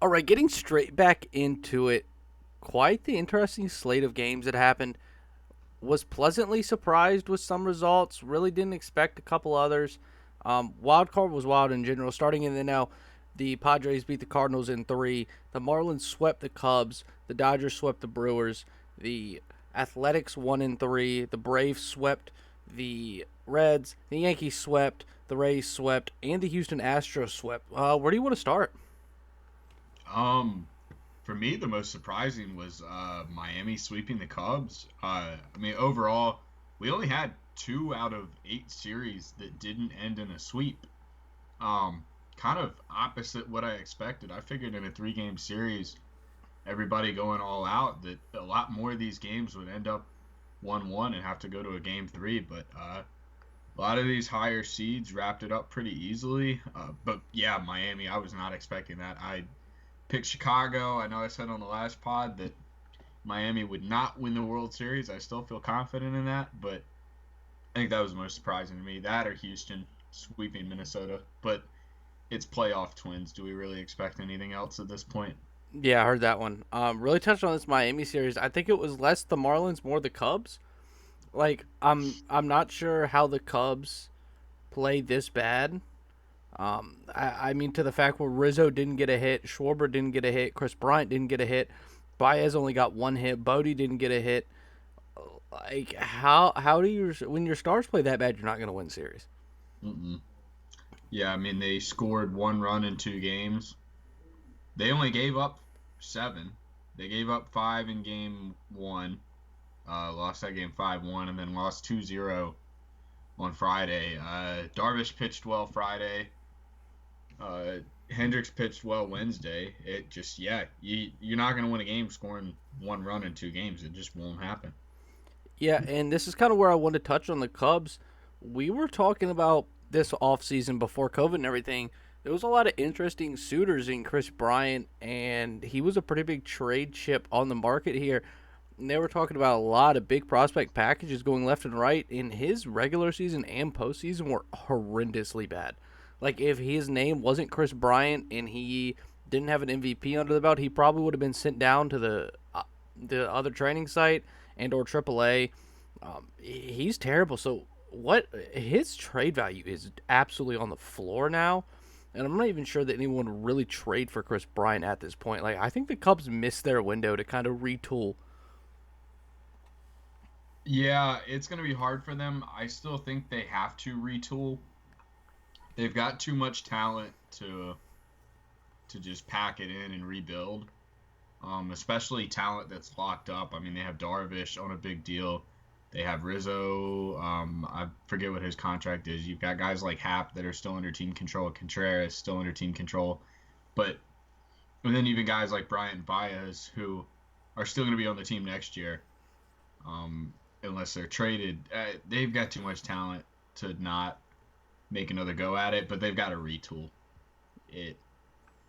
All right, getting straight back into it. Quite the interesting slate of games that happened. Was pleasantly surprised with some results. Really didn't expect a couple others. Wild card was wild in general. Starting in the now, the Padres beat the Cardinals in three. The Marlins swept the Cubs. The Dodgers swept the Brewers. The Athletics won in three. The Braves swept the Reds. The Yankees swept. The Rays swept, and the Houston Astros swept. Where do you want to start? Um, for me, the most surprising was Miami sweeping the Cubs. I mean, overall, we only had 2 out of 8 series that didn't end in a sweep. Um, Kind of opposite what I expected. I figured in a 3 game series, everybody going all out, that a lot more of these games would end up 1-1 and have to go to a game 3. But a lot of these higher seeds wrapped it up pretty easily. But yeah, Miami, I was not expecting that. I picked Chicago. I know I said on the last pod that Miami would not win the World Series. I still feel confident in that, but I think that was the most surprising to me. That or Houston sweeping Minnesota. But it's playoff Twins. Do we really expect anything else at this point? Yeah, I heard that one. Really touched on this Miami series. I think it was less the Marlins, more the Cubs. Like, I'm not sure how the Cubs played this bad. I mean, to the fact where Rizzo didn't get a hit, Schwarber didn't get a hit, Chris Bryant didn't get a hit, Baez only got one hit, Bodie didn't get a hit. Like, how do you when your stars play that bad, you're not gonna win series? Mm-mm. Yeah, I mean, they scored 1 run in 2 games. They only gave up 7. They gave up 5 in game 1, lost that game 5-1, and then lost 2-0 on Friday. Darvish pitched well Friday. Uh, Hendricks pitched well Wednesday. It just, yeah, you're not going to win a game scoring 1 run in 2 games. It just won't happen. Yeah, and this is kind of where I wanted to touch on the Cubs. We were talking about this offseason before COVID and everything. There was a lot of interesting suitors in Chris Bryant, and he was a pretty big trade chip on the market here. And they were talking about a lot of big prospect packages going left and right. In his regular season and postseason were horrendously bad. Like, if his name wasn't Chris Bryant and he didn't have an MVP under the belt, he probably would have been sent down to the other training site and or AAA. He's terrible. So what his trade value is absolutely on the floor now. And I'm not even sure that anyone would really trade for Chris Bryant at this point. Like, I think the Cubs missed their window to kind of retool. Yeah, it's going to be hard for them. I still think they have to retool. They've got too much talent to just pack it in and rebuild. Especially talent that's locked up. I mean, they have Darvish on a big deal. They have Rizzo. I forget what his contract is. You've got guys like Hap that are still under team control. Contreras still under team control. But and then even guys like Bryant and Baez who are still going to be on the team next year, unless they're traded. They've got too much talent to not make another go at it. But they've got to retool it.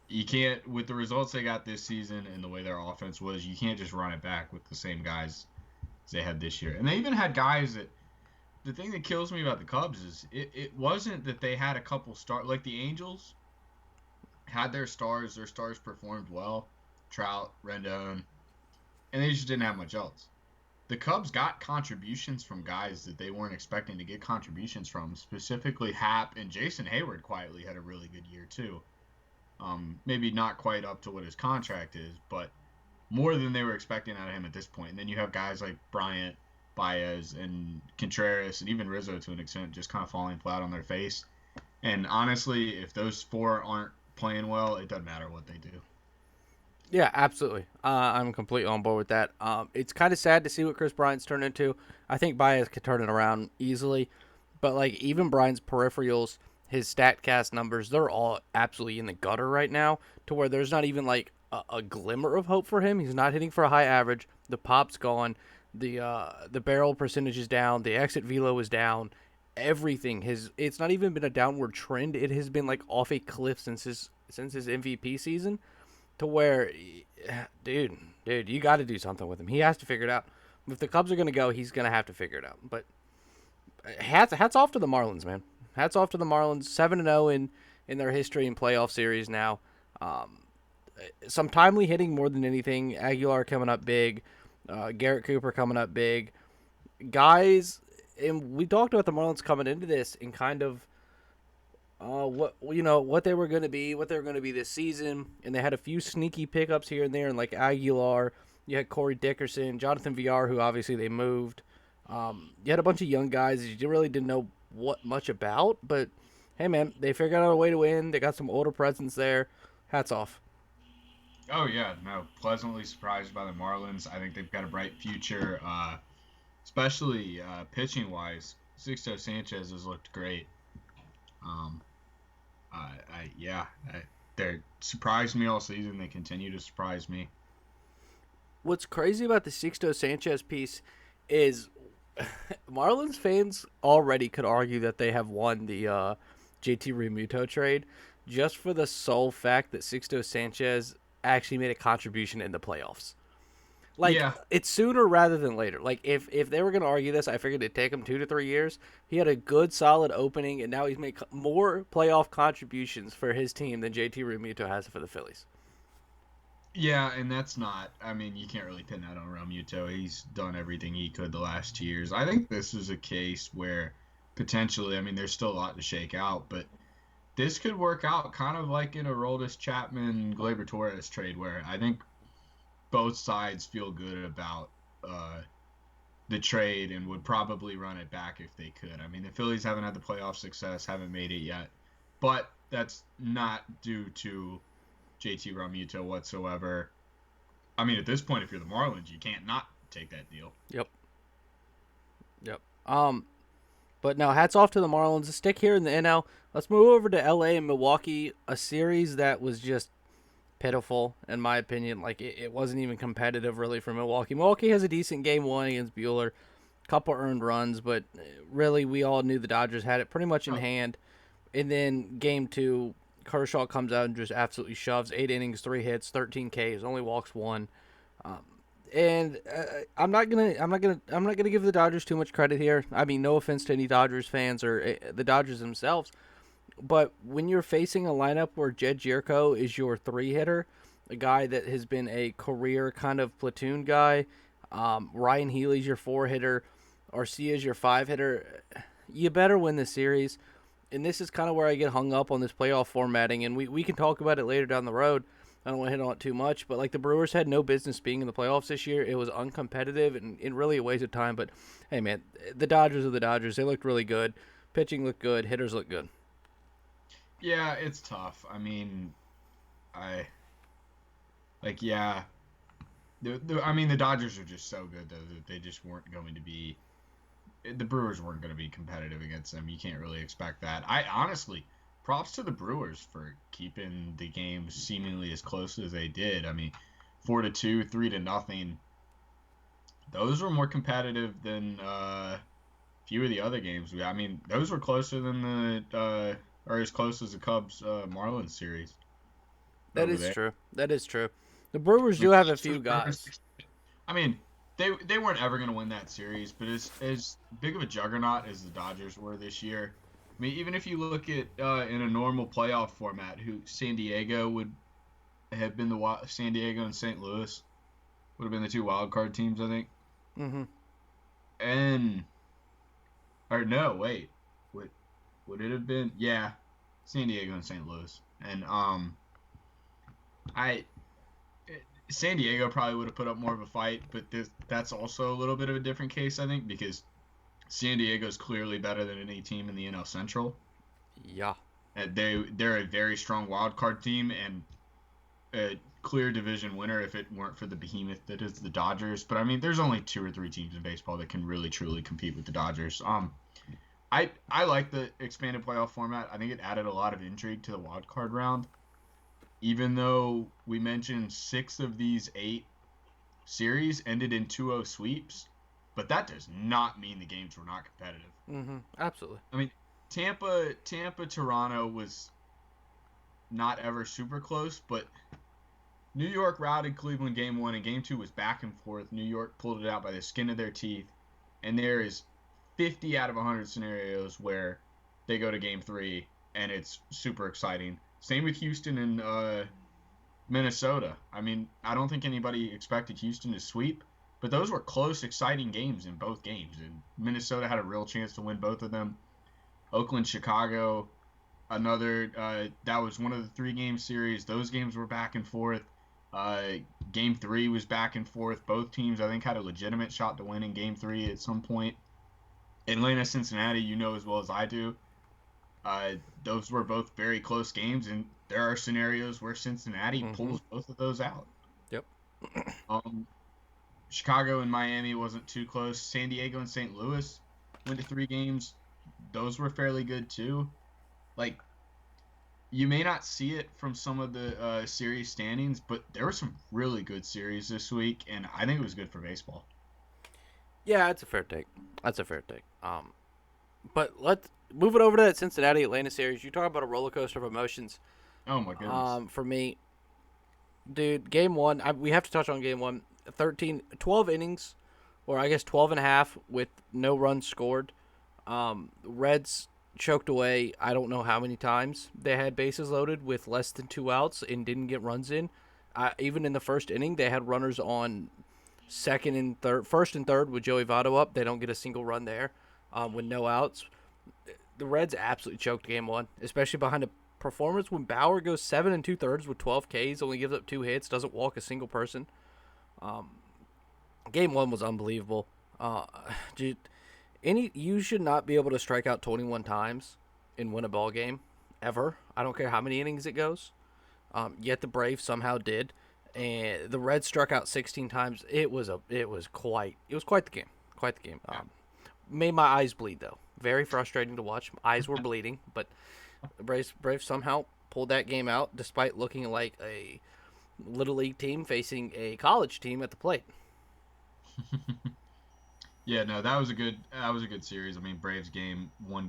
You can't, with the results they got this season and the way their offense was, you can't just run it back with the same guys as they had this year. And they even had guys that, the thing that kills me about the Cubs is it wasn't that they had a couple stars, like the Angels had their stars performed well, Trout, Rendon, and they just didn't have much else. The Cubs got contributions from guys that they weren't expecting to get contributions from, specifically Hap and Jason Hayward quietly had a really good year too. Maybe not quite up to what his contract is, but more than they were expecting out of him at this point. And then you have guys like Bryant, Baez, and Contreras, and even Rizzo to an extent, just kind of falling flat on their face. And honestly, if those four aren't playing well, it doesn't matter what they do. Yeah, absolutely. I'm completely on board with that. It's kind of sad to see what Chris Bryant's turned into. I think Baez could turn it around easily, but like even Bryant's peripherals, his Statcast numbers, they're all absolutely in the gutter right now. To where there's not even like a glimmer of hope for him. He's not hitting for a high average. The pop's gone. The barrel percentage is down. The exit velo is down. Everything has. It's not even been a downward trend. It has been like off a cliff since his MVP season to where, dude, you got to do something with him. He has to figure it out. If the Cubs are going to go, he's going to have to figure it out. But hats off to the Marlins, man. Hats off to the Marlins. 7-0 in their history in playoff series now. some timely hitting more than anything. Aguilar coming up big, Garrett Cooper coming up big. Guys, and we talked about the Marlins coming into this and kind of what they were going to be, what they were going to be this season, and they had a few sneaky pickups here and there, and like Aguilar, you had Corey Dickerson, Jonathan VR, who obviously they moved. You had a bunch of young guys that you really didn't know what much about, but hey, man, they figured out a way to win. They got some older presence there. Hats off. Oh yeah, no, pleasantly surprised by the Marlins. I think they've got a bright future, especially pitching wise. Sixto Sanchez has looked great. Um, they surprised me all season. They continue to surprise me. What's crazy about the Sixto Sanchez piece is Marlins fans already could argue that they have won the JT Realmuto trade just for the sole fact that Sixto Sanchez actually made a contribution in the playoffs. Like, Yeah, it's sooner rather than later. Like, if they were going to argue this, I figured it'd take him 2 to 3 years. He had a good, solid opening, and now he's made more playoff contributions for his team than JT Realmuto has for the Phillies. yeah, and that's not. I mean, you can't really pin that on Realmuto. He's done everything he could the last 2 years. I think this is a case where potentially, I mean, there's still a lot to shake out, but this could work out kind of like in a Aroldis Chapman Gleyber Torres trade, where I think both sides feel good about the trade and would probably run it back if they could. I mean, the Phillies haven't had the playoff success, haven't made it yet, but that's not due to JT Realmuto whatsoever. I mean, at this point, if you're the Marlins, you can't not take that deal. Yep. Yep. But no, hats off to the Marlins. Stick here in the NL. Let's move over to LA and Milwaukee, a series that was just pitiful, in my opinion. Like, it wasn't even competitive, really, for Milwaukee. Milwaukee has a decent game one against Bueller, couple earned runs, but really, we all knew the Dodgers had it pretty much in hand. And then game two, Kershaw comes out and just absolutely shoves 8 innings, 3 hits, 13 Ks, only walks one. And I'm not gonna give the Dodgers too much credit here. I mean, no offense to any Dodgers fans or the Dodgers themselves, but when you're facing a lineup where Jed Gierko is your 3 hitter, a guy that has been a career kind of platoon guy, Ryan Healy's your 4 hitter, Arcia's your 5 hitter, you better win the series. And this is kind of where I get hung up on this playoff formatting, and we can talk about it later down the road. I don't want to hit on it too much, but like the Brewers had no business being in the playoffs this year. It was uncompetitive and really a waste of time. But hey, man, the Dodgers are the Dodgers. They looked really good. Pitching looked good. Hitters looked good. Yeah, it's tough. I mean, I like yeah. I mean, the Dodgers are just so good though that they just weren't going to be. The Brewers weren't going to be competitive against them. You can't really expect that. I honestly, props to the Brewers for keeping the game seemingly as close as they did. I mean, 4-2, 3-0. Those were more competitive than few of the other games. I mean, those were closer than or as close as the Cubs Marlins series. That is true. That is true. The Brewers do have a few guys. I mean, they weren't ever going to win that series, but as big of a juggernaut as the Dodgers were this year, I mean, even if you look at in a normal playoff format, who San Diego would have been San Diego and St. Louis would have been the 2 wild card teams, I think. Mm-hmm. And or no, wait, would it have been? Yeah, San Diego and St. Louis, and I San Diego probably would have put up more of a fight, but that's also a little bit of a different case, I think, because San Diego's clearly better than any team in the NL Central. Yeah. They're a very strong wild card team and a clear division winner if it weren't for the behemoth that is the Dodgers. But I mean, there's only 2 or 3 teams in baseball that can really truly compete with the Dodgers. I like the expanded playoff format. I think it added a lot of intrigue to the wild card round. Even though we mentioned 6 of these 8 series ended in 2-0 sweeps, but that does not mean the games were not competitive. Mm-hmm. Absolutely. I mean, Tampa, Toronto was not ever super close, but New York routed Cleveland game 1, and game 2 was back and forth. New York pulled it out by the skin of their teeth, and there is 50 out of 100 scenarios where they go to game 3, and it's super exciting. Same with Houston and Minnesota. I mean, I don't think anybody expected Houston to sweep, but those were close, exciting games in both games, and Minnesota had a real chance to win both of them. Oakland, Chicago, another that was one of the 3 game series. Those games were back and forth. Uh, game 3 was back and forth. Both teams, I think, had a legitimate shot to win in game 3 at some point. Atlanta, Cincinnati, you know as well as I do. Those were both very close games, and there are scenarios where Cincinnati Mm-hmm. pulls both of those out. Yep. Um, Chicago and Miami wasn't too close. San Diego and St. Louis went to 3 games. Those were fairly good too. Like, you may not see it from some of the series standings, but there were some really good series this week, and I think it was good for baseball. Yeah, that's a fair take. That's a fair take. But let's move it over to that Cincinnati Atlanta series. You talk about a roller coaster of emotions. Oh my goodness. For me, dude, game one, we have to touch on game one. 12 innings, or I guess 12 and a half with no runs scored. Reds choked away, I don't know how many times. They had bases loaded with less than 2 outs and didn't get runs in. Even in the first inning, they had runners on first and third with Joey Votto up. They don't get a single run there with no outs. The Reds absolutely choked game one, especially behind a performance when Bauer goes 7 2/3 with 12 Ks, only gives up 2 hits, doesn't walk a single person. Game one was unbelievable. Dude, you should not be able to strike out 21 times and win a ball game ever. I don't care how many innings it goes. Yet the Braves somehow did, and the Reds struck out 16 times. It was quite the game. Quite the game. Made my eyes bleed though. Very frustrating to watch. My eyes were bleeding, but the Braves somehow pulled that game out despite looking like a little league team facing a college team at the plate. Yeah, no, that was a good series. I mean, Braves game one,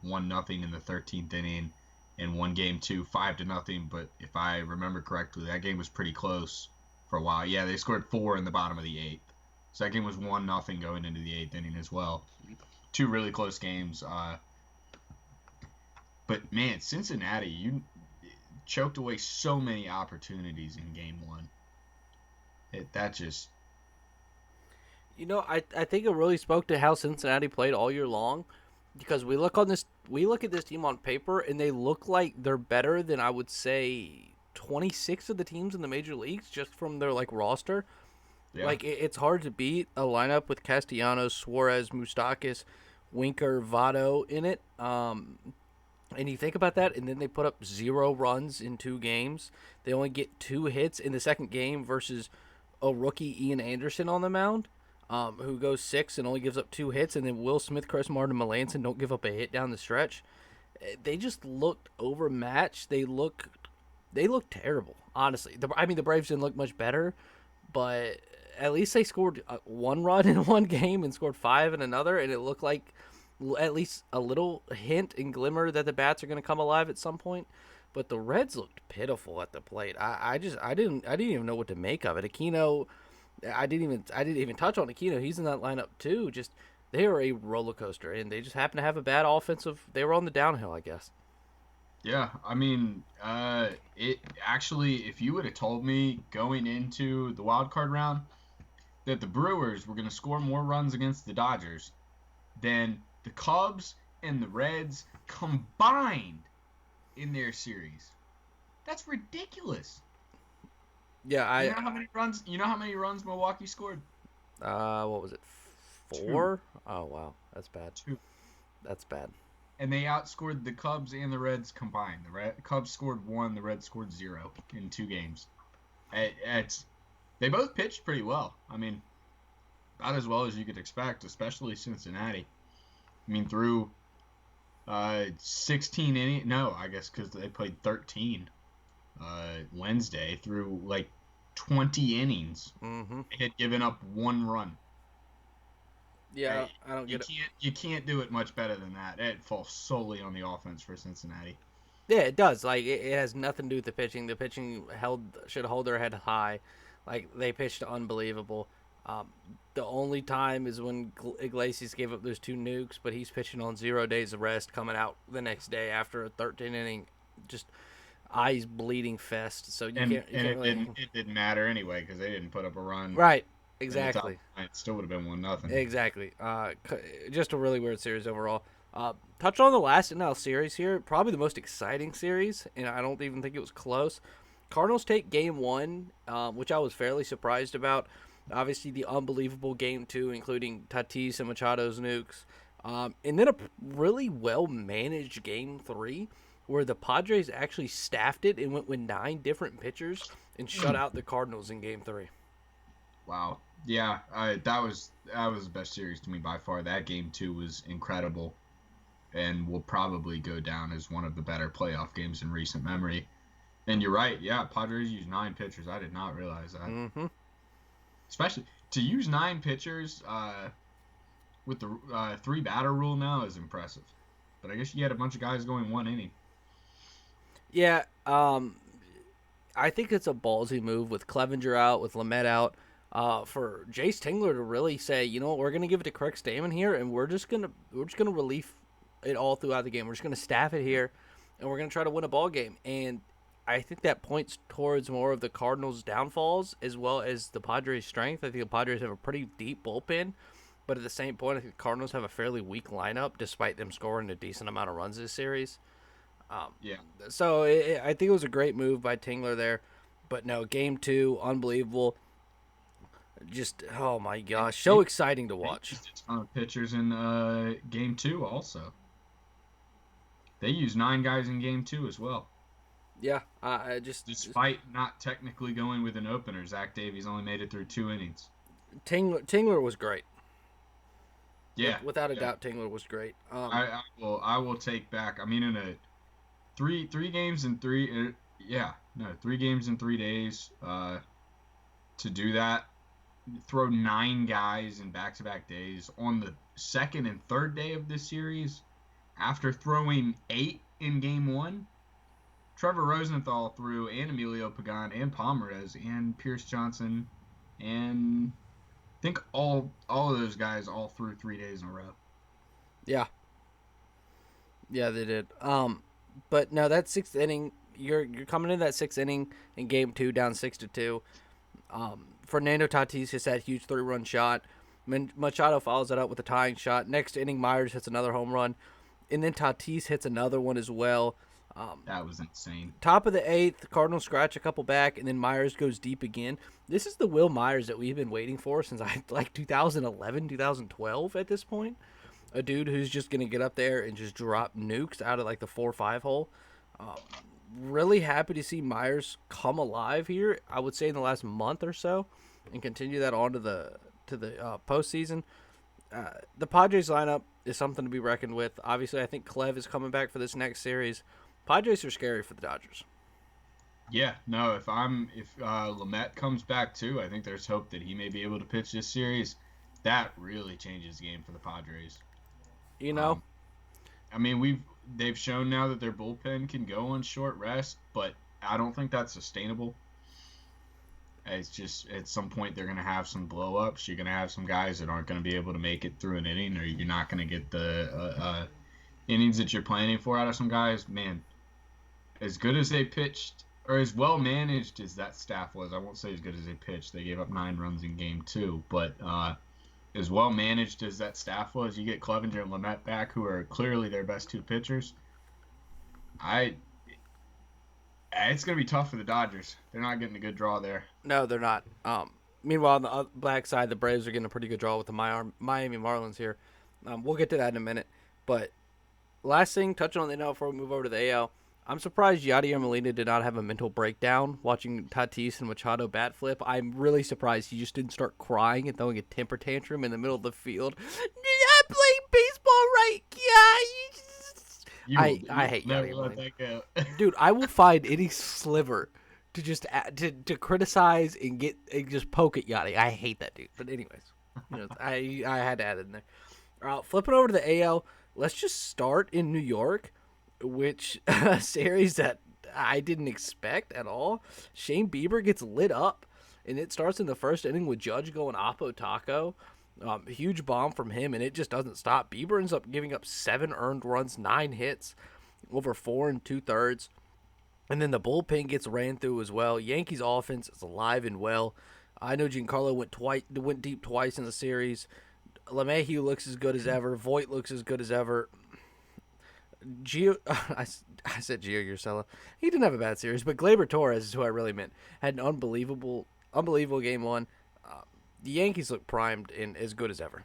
1-0 in the 13th inning, and won game two, 5-0. But if I remember correctly, that game was pretty close for a while. Yeah, they scored 4 in the bottom of the eighth. So that game was 1-0 going into the eighth inning as well. 2 really close games. But man, Cincinnati, you choked away so many opportunities in game one. That just I think it really spoke to how Cincinnati played all year long, because we look at this team on paper and they look like they're better than I would say 26 of the teams in the major leagues just from their like roster. yeah. Like it's hard to beat a lineup with Castellanos, Suarez, Mustakis, Winker, Votto in it. And you think about that, and then they put up 0 runs in 2 games. They only get 2 hits in the second game versus a rookie Ian Anderson on the mound, who goes 6 and only gives up 2 hits, and then Will Smith, Chris Martin, and Melanson don't give up a hit down the stretch. They just looked overmatched. They look terrible, honestly. The Braves didn't look much better, but at least they scored 1 run in one game and scored 5 in another, and it looked like at least a little hint and glimmer that the bats are going to come alive at some point. But the Reds looked pitiful at the plate. I didn't even know what to make of it. Aquino, I didn't even touch on Aquino. He's in that lineup too. Just they are a roller coaster, and they just happen to have a bad offensive. They were on the downhill, I guess. Yeah, I mean, it actually, if you would have told me going into the wild card round that the Brewers were going to score more runs against the Dodgers than the Cubs and the Reds combined in their series, that's ridiculous. Yeah, You know how many runs? You know how many runs Milwaukee scored? what was it? Two. 4? Oh wow, that's bad. Two. That's bad. And they outscored the Cubs and the Reds combined. The Cubs scored 1, the Reds scored 0 in 2 games. They both pitched pretty well. I mean, about as well as you could expect, especially Cincinnati. I mean, through 16 innings. No, I guess because they played 13 Wednesday, through like 20 innings. Mm-hmm. They had given up 1 run. Yeah, I don't You get it. can't do it much better than that. It falls solely on the offense for Cincinnati. Yeah, it does. Like it has nothing to do with the pitching. The pitching should hold their head high. Like they pitched unbelievable. The only time is when Iglesias gave up those 2 nukes, but he's pitching on 0 days of rest, coming out the next day after a 13 inning. Just eyes bleeding fest. So And you and can't it really. didn't matter anyway because they didn't put up a run Right. in the top Exactly. line. It still would have been 1-0. Exactly. Just a really weird series overall. Touch on the last NL series here, probably the most exciting series, and I don't even think it was close. Cardinals take game one, which I was fairly surprised about. Obviously, the unbelievable game two, including Tatis and Machado's nukes. And then a really well managed game three, where the Padres actually staffed it and went with 9 different pitchers and shut out the Cardinals in game three. Wow. Yeah, that was the best series to me by far. That game two was incredible, and will probably go down as one of the better playoff games in recent memory. And you're right. Yeah, Padres used 9 pitchers. I did not realize that. Mm-hmm. Especially to use 9 pitchers with the 3 batter rule now is impressive. But I guess you had a bunch of guys going 1 inning. Yeah, I think it's a ballsy move with Clevenger out, with Lamet out, for Jace Tingler to really say, you know what, we're gonna give it to Craig Stammen here, and we're just gonna relief it all throughout the game. We're just gonna staff it here, and we're gonna try to win a ball game. And I think that points towards more of the Cardinals' downfalls as well as the Padres' strength. I think the Padres have a pretty deep bullpen, but at the same point, I think the Cardinals have a fairly weak lineup, despite them scoring a decent amount of runs this series. Yeah. So I think it was a great move by Tingler there. But no, game two, unbelievable. Just, oh my gosh, so exciting to They watch. used a ton of pitchers in game two also. They used 9 guys in game two as well. Yeah, I just Despite not technically going with an opener, Zach Davies only made it through 2 innings. Tingler was great. Yeah. Without a Yeah. doubt, Tingler was great. I will take back. I mean, in a three games in three. Yeah, no, 3 games in 3 days. To do that, throw 9 guys in back-to-back days on the second and third day of this series, after throwing 8 in game one. Trevor Rosenthal threw, and Emilio Pagan, and Pomeranz, and Pierce Johnson, and I think all of those guys all threw 3 days in a row. Yeah, yeah, they did. But no, that sixth inning, you're coming in that sixth inning in game two, down 6-2. Fernando Tatis hits that huge 3-run shot. Machado follows that up with a tying shot. Next inning, Myers hits another home run, and then Tatis hits another one as well. That was insane. Top of the eighth, Cardinals scratch a couple back, and then Myers goes deep again. This is the Will Myers that we've been waiting for since like 2011, 2012 at this point. A dude who's just going to get up there and just drop nukes out of like the 4-5 hole. Really happy to see Myers come alive here, I would say in the last month or so, and continue that on to the postseason. The Padres lineup is something to be reckoned with. Obviously, I think Clev is coming back for this next series. Padres are scary for the Dodgers. Yeah, no. If Lamet comes back too, I think there's hope that he may be able to pitch this series. That really changes the game for the Padres. You know, I mean, they've shown now that their bullpen can go on short rest, but I don't think that's sustainable. It's just at some point they're going to have some blow-ups. You're going to have some guys that aren't going to be able to make it through an inning, or you're not going to get the innings that you're planning for out of some guys. Man, as good as they pitched, or as well managed as that staff was, I won't say as good as they pitched. They gave up 9 runs in game 2, but as well managed as that staff was, you get Clevenger and Lamet back, who are clearly their best 2 pitchers. It's going to be tough for the Dodgers. They're not getting a good draw there. no, they're not. Meanwhile, on the black side, the Braves are getting a pretty good draw with the Miami Marlins here. We'll get to that in a minute. But last thing, touching on the NL before we move over to the AL, I'm surprised Yadier Molina did not have a mental breakdown watching Tatis and Machado bat flip. I'm really surprised he just didn't start crying and throwing a temper tantrum in the middle of the field. I playing baseball right, yeah. I hate never Yadier let Molina. that go. Dude, I will find any sliver to just to criticize and just poke at Yachty. I hate that dude. But anyways, I had to add it in there. Flipping over to the AL, let's just start in New York, which a series that I didn't expect at all. Shane Bieber gets lit up, and it starts in the first inning with Judge going Oppo Taco. Huge bomb from him, and it just doesn't stop. Bieber ends up giving up 7 earned runs, 9 hits, over 4 2/3. And then the bullpen gets ran through as well. Yankees offense is alive and well. I know Giancarlo went deep twice in the series. LeMahieu looks as good as ever. Voit looks as good as ever. Gio, I said Gio Urshela. He didn't have a bad series, but Gleyber Torres is who I really meant. Had an unbelievable game one. The Yankees look primed and as good as ever.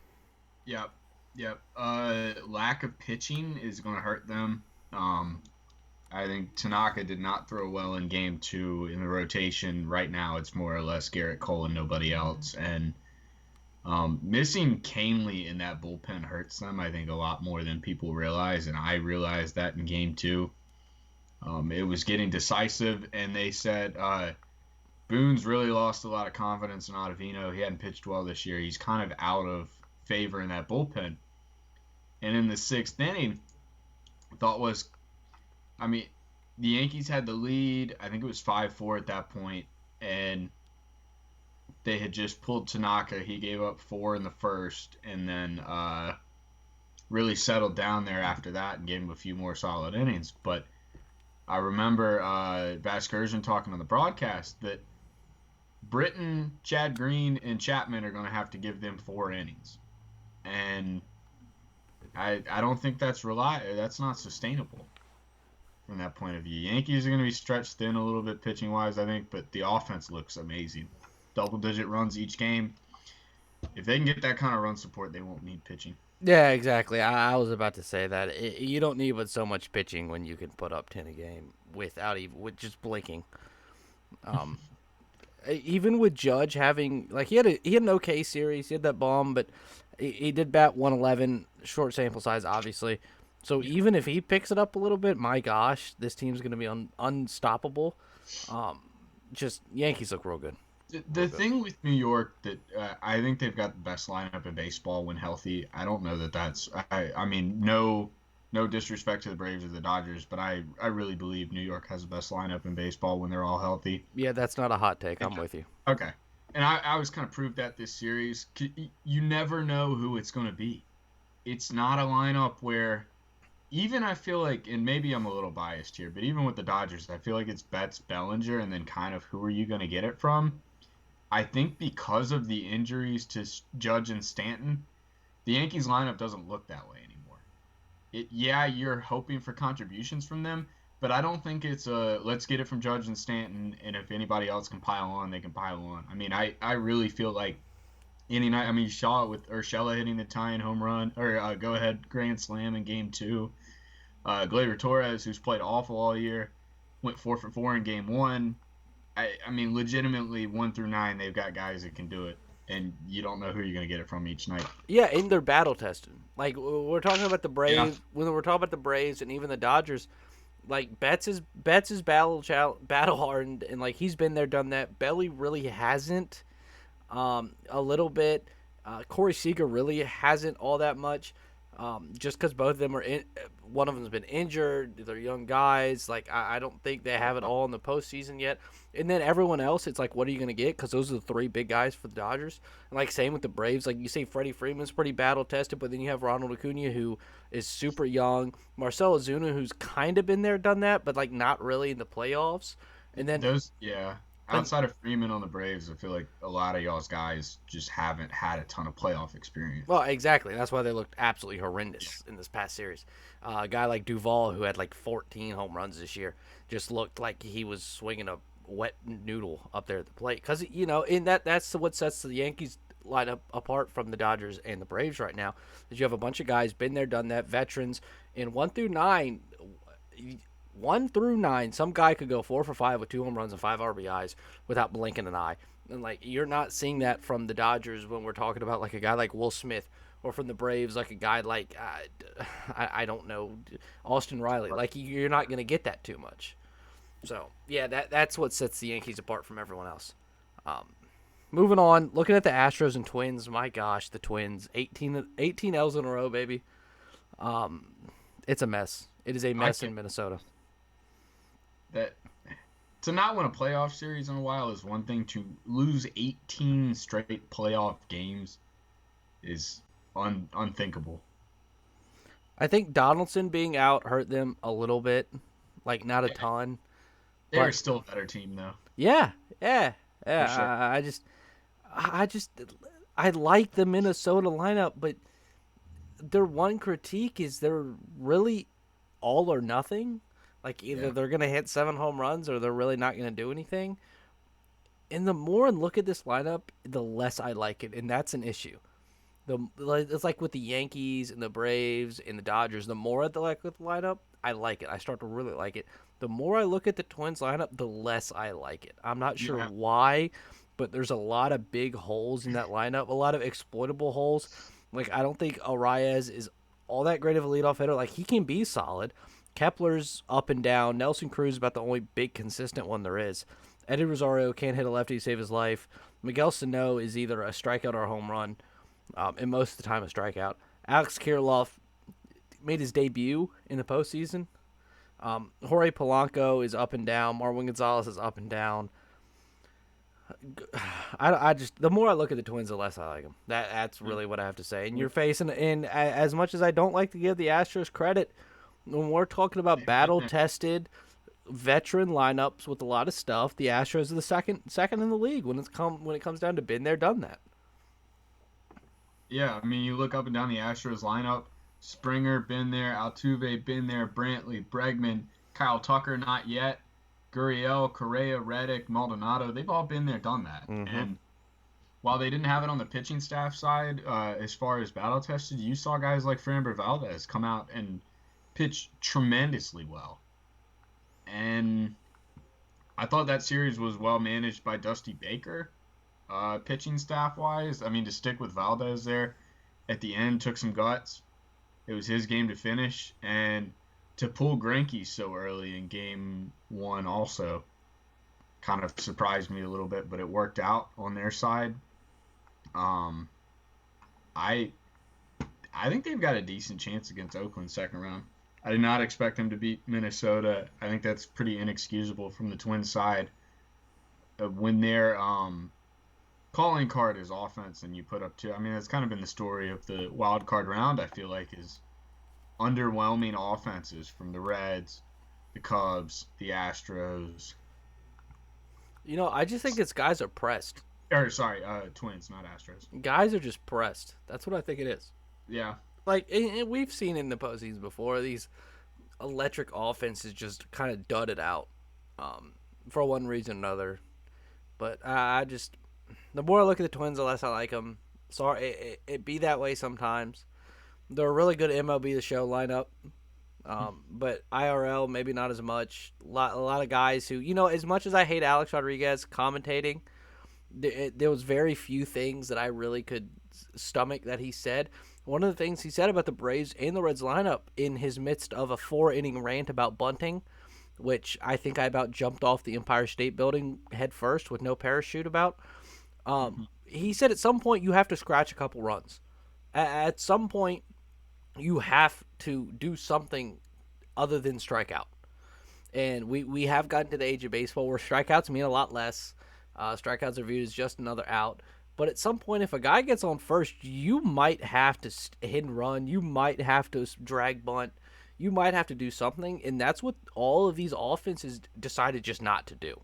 Yep, yep. Lack of pitching is going to hurt them. I think Tanaka did not throw well in game two in the rotation. Right now, it's more or less Garrett Cole and nobody else. And missing Canely in that bullpen hurts them, I think, a lot more than people realize. And I realized that in game two. It was getting decisive, and they said Boone's really lost a lot of confidence in Ottavino. He hadn't pitched well this year. He's kind of out of favor in that bullpen. And in the sixth inning, thought was, I mean, the Yankees had the lead. I think it was 5-4 at that point, and they had just pulled Tanaka. He gave up 4 in the first, and then really settled down there after that and gave him a few more solid innings. But I remember Vasgersian talking on the broadcast that Britton, Chad Green, and Chapman are going to have to give them 4 innings. And I don't think that's not sustainable from that point of view. Yankees are going to be stretched thin a little bit pitching-wise, I think, but the offense looks amazing. Double-digit runs each game. If they can get that kind of run support, they won't need pitching. Yeah, exactly. I was about to say that. You don't need but so much pitching when you can put up 10 a game with just blinking. Even with Judge having he had an okay series, he had that bomb, but he did bat 111, short sample size, obviously. So even if he picks it up a little bit, my gosh, this team's going to be unstoppable. Just Yankees look real good. The thing with New York that I think they've got the best lineup in baseball when healthy. I don't know that that's. I mean, no disrespect to the Braves or the Dodgers, but I really believe New York has the best lineup in baseball when they're all healthy. Yeah, that's not a hot take. I'm with you. Okay. And I was kind of proved that this series. You never know who it's going to be. It's not a lineup where, even I feel like, and maybe I'm a little biased here, but even with the Dodgers, I feel like it's Betts, Bellinger, and then kind of who are you going to get it from? I think because of the injuries to Judge and Stanton, the Yankees lineup doesn't look that way anymore. Yeah, you're hoping for contributions from them, but I don't think it's let's get it from Judge and Stanton, and if anybody else can pile on, they can pile on. I mean, I really feel like any night, I mean, you saw it with Urshela hitting the tying home run, or go-ahead grand slam in Game 2. Gleyber Torres, who's played awful all year, went 4 for 4 in Game 1. I mean, legitimately, 1 through 9, they've got guys that can do it, and you don't know who you're going to get it from each night. Yeah, and they're battle tested. Like, we're talking about the Braves, when we're talking about the Braves and even the Dodgers, like, Betts is battle hardened, and, like, he's been there, done that. Belly really hasn't a little bit. Corey Seager really hasn't all that much. Just because both of them one of them's been injured. They're young guys. Like, I don't think they have it all in the postseason yet. And then everyone else, it's like, what are you going to get? Because those are the 3 big guys for the Dodgers. And, like, same with the Braves. Like, you say Freddie Freeman's pretty battle-tested, but then you have Ronald Acuna, who is super young. Marcell Ozuna, who's kind of been there, done that, but, like, not really in the playoffs. And then outside of Freeman on the Braves, I feel like a lot of y'all's guys just haven't had a ton of playoff experience. Well, exactly. That's why they looked absolutely horrendous in this past series. A guy like Duvall, who had like 14 home runs this year, just looked like he was swinging a wet noodle up there at the plate. Because, in that's what sets the Yankees lineup apart from the Dodgers and the Braves right now, is you have a bunch of guys, been there, done that, veterans. In 1 through 9, some guy could go 4 for 5 with 2 home runs and 5 RBIs without blinking an eye. And, like, you're not seeing that from the Dodgers when we're talking about, like, a guy like Will Smith, or from the Braves, like a guy like, I don't know, Austin Riley. Like, you're not going to get that too much. So, yeah, that's what sets the Yankees apart from everyone else. Moving on, looking at the Astros and Twins, my gosh, the Twins, 18 L's in a row, baby. It's a mess. It is a mess in Minnesota. That to not win a playoff series in a while is one thing. To lose 18 straight playoff games is unthinkable. I think Donaldson being out hurt them a little bit, like not a ton. They're But still a better team though, yeah, yeah, for yeah. sure. I just, I like the Minnesota lineup, but their one critique is they're really all or nothing. Like either Yeah. they're gonna hit 7 home runs or they're really not gonna do anything. And the more I look at this lineup, the less I like it, and that's an issue. It's like with the Yankees and the Braves and the Dodgers. The more I like with the lineup, I like it. I start to really like it. The more I look at the Twins lineup, the less I like it. I'm not sure Yeah. why, but there's a lot of big holes in that lineup, a lot of exploitable holes. Like I don't think Arias is all that great of a leadoff hitter. Like he can be solid. Kepler's up and down. Nelson Cruz is about the only big consistent one there is. Eddie Rosario can't hit a lefty to save his life. Miguel Sano is either a strikeout or a home run, and most of the time a strikeout. Alex Kirilloff made his debut in the postseason. Jorge Polanco is up and down. Marwin Gonzalez is up and down. I just the more I look at the Twins, the less I like them. That's really what I have to say. And you're facing, and as much as I don't like to give the Astros credit, when we're talking about battle tested veteran lineups with a lot of stuff, the Astros are the second in the league when it comes down to been there, done that. Yeah, I mean, you look up and down the Astros lineup. Springer been there, Altuve been there, Brantley, Bregman, Kyle Tucker not yet, Gurriel, Correa, Reddick, Maldonado. They've all been there, done that. Mm-hmm. And while they didn't have it on the pitching staff side, as far as battle tested, you saw guys like Framber Valdez come out and pitch tremendously well. And I thought that series was well managed by Dusty Baker, pitching staff wise. I mean, to stick with Valdez there at the end took some guts. It was his game to finish, and to pull Greinke so early in game one also kind of surprised me a little bit, but it worked out on their side. I I think they've got a decent chance against Oakland second round. I did not expect them to beat Minnesota. I think that's pretty inexcusable from the Twins side. When their calling card is offense and you put up two, I mean, that's kind of been the story of the wild card round, I feel like, is underwhelming offenses from the Reds, the Cubs, the Astros. I just think it's guys are pressed. Or, sorry, Twins, not Astros. Guys are just pressed. That's what I think it is. Yeah. Like, and we've seen in the postseason before, these electric offenses just kind of dudded out for one reason or another. But I just, the more I look at the Twins, the less I like them. Sorry, it be that way sometimes. They're a really good MLB The Show lineup. But IRL, maybe not as much. A lot of guys who, as much as I hate Alex Rodriguez commentating, there was very few things that I really could stomach that he said. One of the things he said about the Braves and the Reds lineup in his midst of a 4-inning rant about bunting, which I think I about jumped off the Empire State Building head first with no parachute about. He said at some point you have to scratch a couple runs. At some point you have to do something other than strike out. And we have gotten to the age of baseball where strikeouts mean a lot less. Strikeouts are viewed as just another out. But at some point, if a guy gets on first, you might have to hit and run. You might have to drag bunt. You might have to do something. And that's what all of these offenses decided just not to do.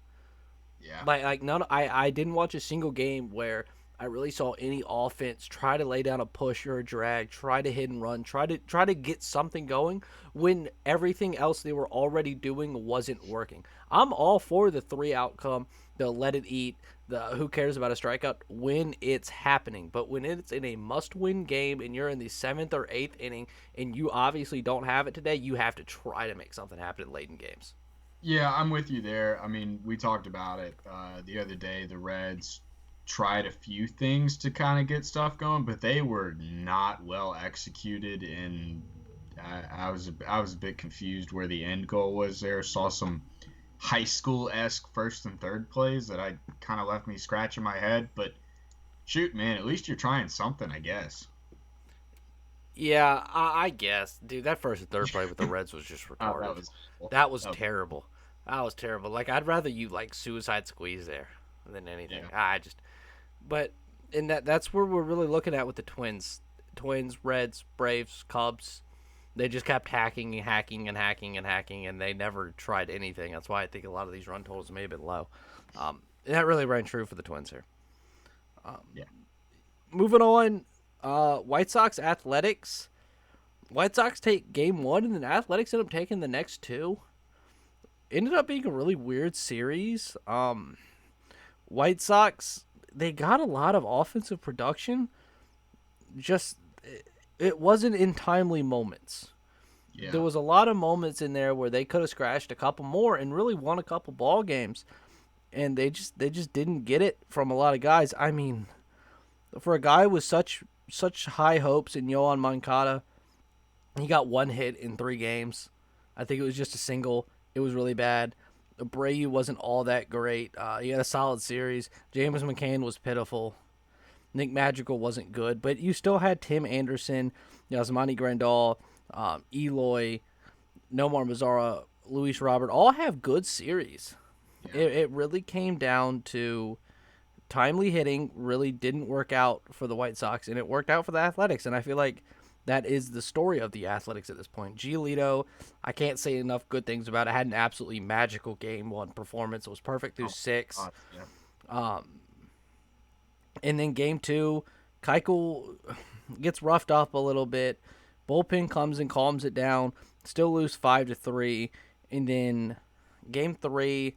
Yeah. Like none. I didn't watch a single game where I really saw any offense try to lay down a push or a drag, try to hit and run, try to get something going when everything else they were already doing wasn't working. I'm all for the 3 outcome, the let it eat, the who cares about a strikeout when it's happening. But when it's in a must-win game and you're in the 7th or 8th inning and you obviously don't have it today, you have to try to make something happen late in games. Yeah, I'm with you there. I mean, we talked about it the other day. The Reds tried a few things to kind of get stuff going, but they were not well executed, and I was a bit confused where the end goal was there. Saw some high school-esque first and third plays that I kind of left me scratching my head, but shoot, man, at least you're trying something, I guess. Yeah, I guess. Dude, that first and third play with the Reds was just retarded. That was terrible. That was terrible. Like, I'd rather you, suicide squeeze there than anything. Yeah. But that's where we're really looking at with the Twins. Twins, Reds, Braves, Cubs. They just kept hacking and hacking and hacking and hacking, and they never tried anything. That's why I think a lot of these run totals may have been low. And that really ran true for the Twins here. Yeah. Moving on, White Sox Athletics. White Sox take game one, and then Athletics end up taking the next two. Ended up being a really weird series. White Sox, they got a lot of offensive production. Just, it wasn't in timely moments. Yeah. There was a lot of moments in there where they could have scratched a couple more and really won a couple ball games, and they just didn't get it from a lot of guys. I mean, for a guy with such high hopes in Yohan Moncada, he got one hit in 3 games. I think it was just a single. It was really bad. Abreu wasn't all that great. He had a solid series. James McCann was pitiful. Nick Madrigal wasn't good, but you still had Tim Anderson, Yasmani Grandal, Eloy, Nomar Mazara, Luis Robert, all have good series. Yeah. It really came down to timely hitting really didn't work out for the White Sox, and it worked out for the Athletics, and I feel like that is the story of the Athletics at this point. Giolito, I can't say enough good things about it. Had an absolutely magical game one performance. It was perfect through 6. Yeah. And then game 2, Keuchel gets roughed up a little bit. Bullpen comes and calms it down. Still lose 5-3. And then game 3,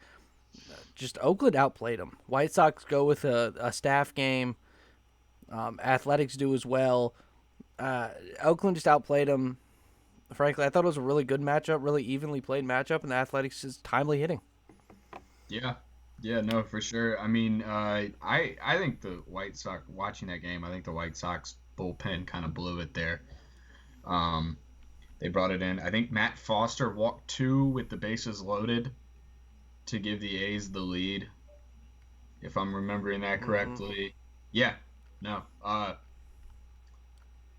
just Oakland outplayed them. White Sox go with a staff game. Athletics do as well. Oakland just outplayed them. Frankly, I thought it was a really good matchup, really evenly played matchup, and the Athletics is timely hitting. Yeah. Yeah, no, for sure. I mean, I think the White Sox, watching that game, I think the White Sox bullpen kind of blew it there. They brought it in. I think Matt Foster walked 2 with the bases loaded to give the A's the lead, if I'm remembering that correctly. Yeah, no. Sean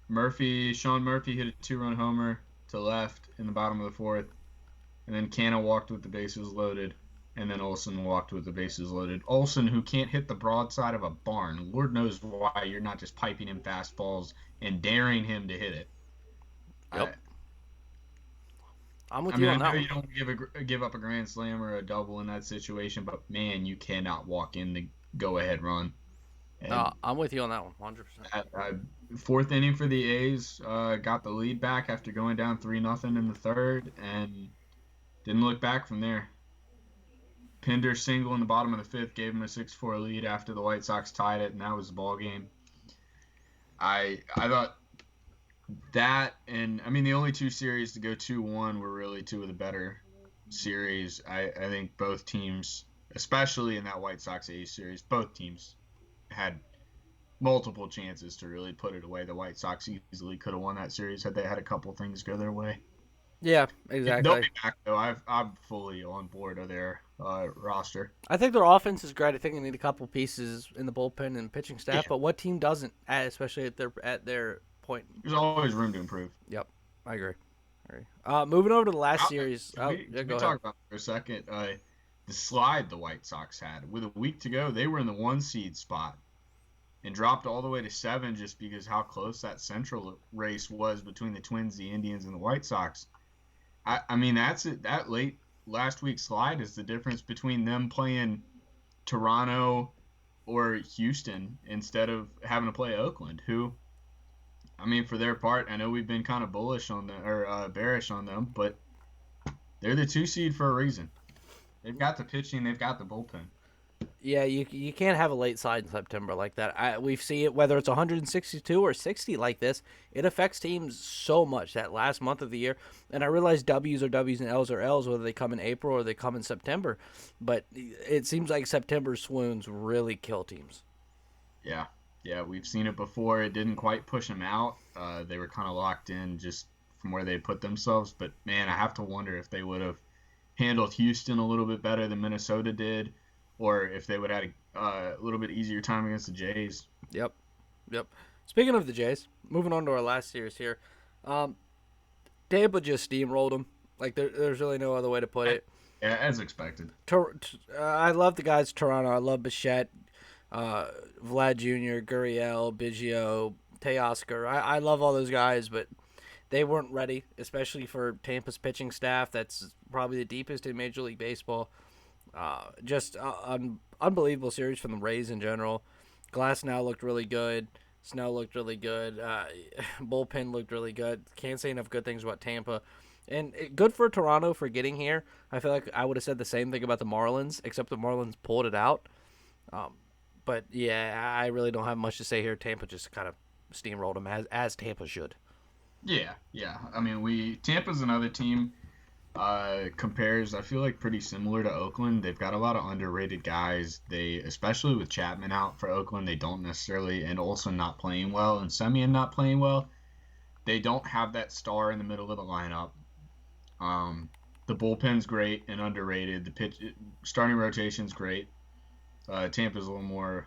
Murphy hit a 2-run homer to left in the bottom of the 4th, and then Canna walked with the bases loaded. And then Olson walked with the bases loaded. Olson, who can't hit the broadside of a barn. Lord knows why you're not just piping him fastballs and daring him to hit it. Yep. I'm with you on that I know one. you don't give up a grand slam or a double in that situation, but man, you cannot walk in the go-ahead run. I'm with you on that one, 100%. 4th inning for the A's, got the lead back after going down 3-0 in the 3rd, and didn't look back from there. Pinder single in the bottom of the 5th gave him a 6-4 lead after the White Sox tied it, and that was the ball game. I thought that, and I mean the only 2 series to go 2-1 were really 2 of the better series. I think both teams, especially in that White Sox A's series, both teams had multiple chances to really put it away. The White Sox easily could have won that series had they had a couple things go their way. Yeah, exactly. They'll be back, though. I'm fully on board of their roster. I think their offense is great. I think they need a couple pieces in the bullpen and pitching staff, but what team doesn't, especially at their point? There's always room to improve. Yep, I agree. Moving over to the last series. Can we talk about for a second the slide the White Sox had? With a week to go, they were in the 1 seed spot and dropped all the way to 7 just because how close that Central race was between the Twins, the Indians, and the White Sox. I mean, that's it. That late last week's slide is the difference between them playing Toronto or Houston instead of having to play Oakland, who, I mean, for their part, I know we've been kind of bullish on them or bearish on them, but they're the 2 seed for a reason. They've got the pitching, they've got the bullpen. Yeah, you can't have a late slide in September like that. We've seen it, whether it's 162 or 60 like this, it affects teams so much that last month of the year. And I realize W's are W's and L's are L's, whether they come in April or they come in September. But it seems like September swoons really kill teams. Yeah, we've seen it before. It didn't quite push them out. They were kind of locked in just from where they put themselves. But, man, I have to wonder if they would have handled Houston a little bit better than Minnesota did, or if they would have had a little bit easier time against the Jays. Yep. Speaking of the Jays, moving on to our last series here. Tampa just steamrolled them. Like, there's really no other way to put it. Yeah, as expected. I love the guys Toronto. I love Bichette, Vlad Jr., Gurriel, Biggio, Teoscar. I love all those guys, but they weren't ready, especially for Tampa's pitching staff. That's probably the deepest in Major League Baseball. Just unbelievable series from the Rays in general. Glass now looked really good. Snell looked really good. Bullpen looked really good. Can't say enough good things about Tampa. And good for Toronto for getting here. I feel like I would have said the same thing about the Marlins, except the Marlins pulled it out. But yeah, I really don't have much to say here. Tampa just kind of steamrolled them as Tampa should. Yeah, yeah. I mean, Tampa's another team. Compares, I feel like, pretty similar to Oakland. They've got a lot of underrated guys. They, especially with Chapman out for Oakland, they don't necessarily, and Olsen not playing well, and Semien not playing well. They don't have that star in the middle of the lineup. The bullpen's great and underrated. The starting rotation's great. Tampa's a little more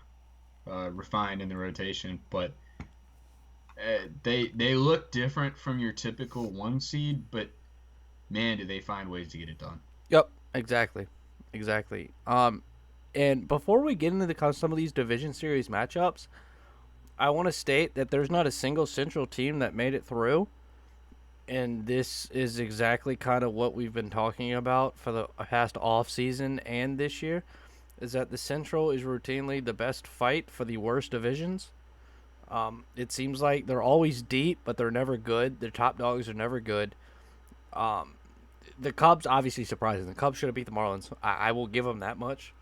refined in the rotation, but they look different from your typical one seed. But man, do they find ways to get it done? Yep, exactly. And before we get into some of these division series matchups, I want to state that there's not a single Central team that made it through. And this is exactly kind of what we've been talking about for the past off season and this year, is that the Central is routinely the best fight for the worst divisions. It seems like they're always deep, but they're never good. Their top dogs are never good. The Cubs, obviously surprising. The Cubs should have beat the Marlins. I will give them that much.